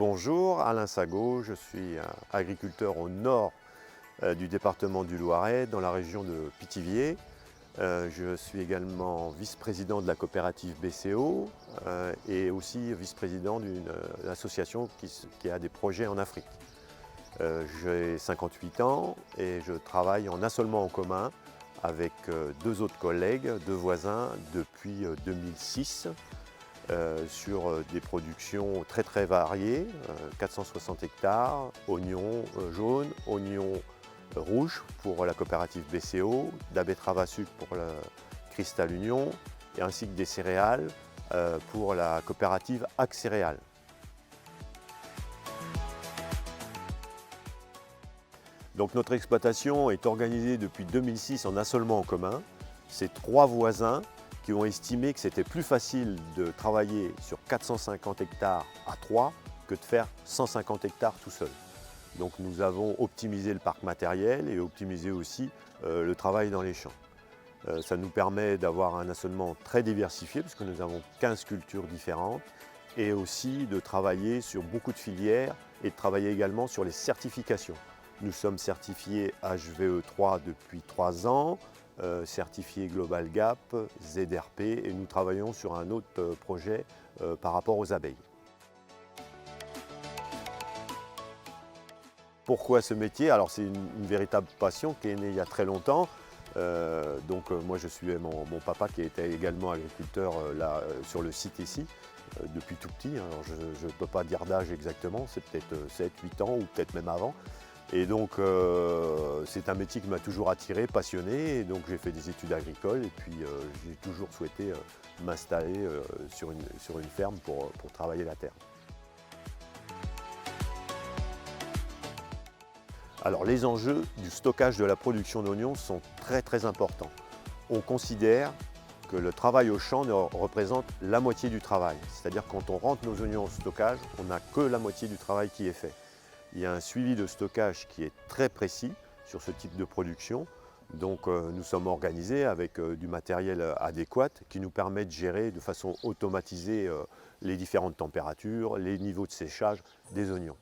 Bonjour, Alain Sago, je suis agriculteur au nord du département du Loiret, dans la région de Pithiviers. Je suis également vice-président de la coopérative BCO et aussi vice-président d'une association qui a des projets en Afrique. J'ai 58 ans et je travaille en assolement en commun avec deux autres collègues, deux voisins depuis 2006. Sur des productions très variées, 460 hectares, oignons jaunes, oignons rouges pour la coopérative BCO, de la betterave à sucre pour le Cristal Union, et ainsi que des céréales pour la coopérative Ac Céréales. Donc notre exploitation est organisée depuis 2006 en assolement en commun. C'est trois voisins qui ont estimé que c'était plus facile de travailler sur 450 hectares à 3 que de faire 150 hectares tout seul. Donc nous avons optimisé le parc matériel et optimisé aussi le travail dans les champs. Ça nous permet d'avoir un assolement très diversifié puisque nous avons 15 cultures différentes et aussi de travailler sur beaucoup de filières et de travailler également sur les certifications. Nous sommes certifiés HVE3 depuis 3 ans, certifié Global Gap, ZRP, et nous travaillons sur un autre projet par rapport aux abeilles. Pourquoi ce métier? Alors c'est une véritable passion qui est née il y a très longtemps. Moi je suis mon papa qui était également agriculteur là, sur le site ici depuis tout petit. Alors je ne peux pas dire d'âge exactement, c'est peut-être 7-8 ans ou peut-être même avant. Et donc c'est un métier qui m'a toujours attiré, passionné, et donc j'ai fait des études agricoles et puis j'ai toujours souhaité m'installer sur une ferme pour travailler la terre. Alors les enjeux du stockage de la production d'oignons sont très importants. On considère que le travail au champ représente la moitié du travail. C'est-à-dire quand on rentre nos oignons au stockage, on n'a que la moitié du travail qui est fait. Il y a un suivi de stockage qui est très précis sur ce type de production. Donc nous sommes organisés avec du matériel adéquat qui nous permet de gérer de façon automatisée les différentes températures, les niveaux de séchage des oignons.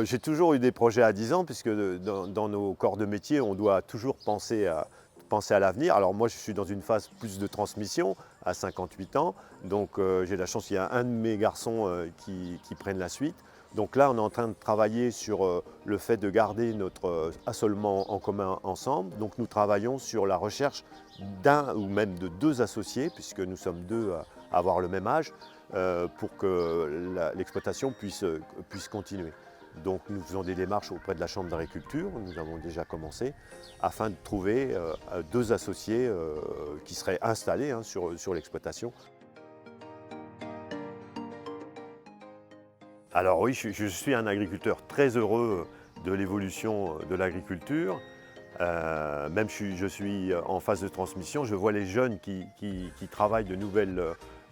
J'ai toujours eu des projets à 10 ans puisque dans nos corps de métier, on doit toujours penser à l'avenir. Alors moi, je suis dans une phase plus de transmission à 58 ans. Donc j'ai la chance qu'il y a un de mes garçons qui prenne la suite. Donc là, on est en train de travailler sur le fait de garder notre assolement en commun ensemble. Donc nous travaillons sur la recherche d'un ou même de deux associés, puisque nous sommes deux à avoir le même âge, pour que l'exploitation puisse continuer. Donc nous faisons des démarches auprès de la Chambre d'agriculture, nous avons déjà commencé, afin de trouver deux associés qui seraient installés sur l'exploitation. Alors oui, je suis un agriculteur très heureux de l'évolution de l'agriculture. Même si je suis en phase de transmission, je vois les jeunes qui travaillent de nouvelles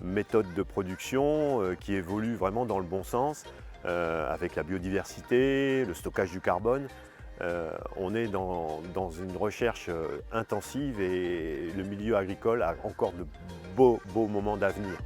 méthodes de production, qui évoluent vraiment dans le bon sens. Avec la biodiversité, le stockage du carbone. On est dans une recherche intensive et le milieu agricole a encore de beaux moments d'avenir.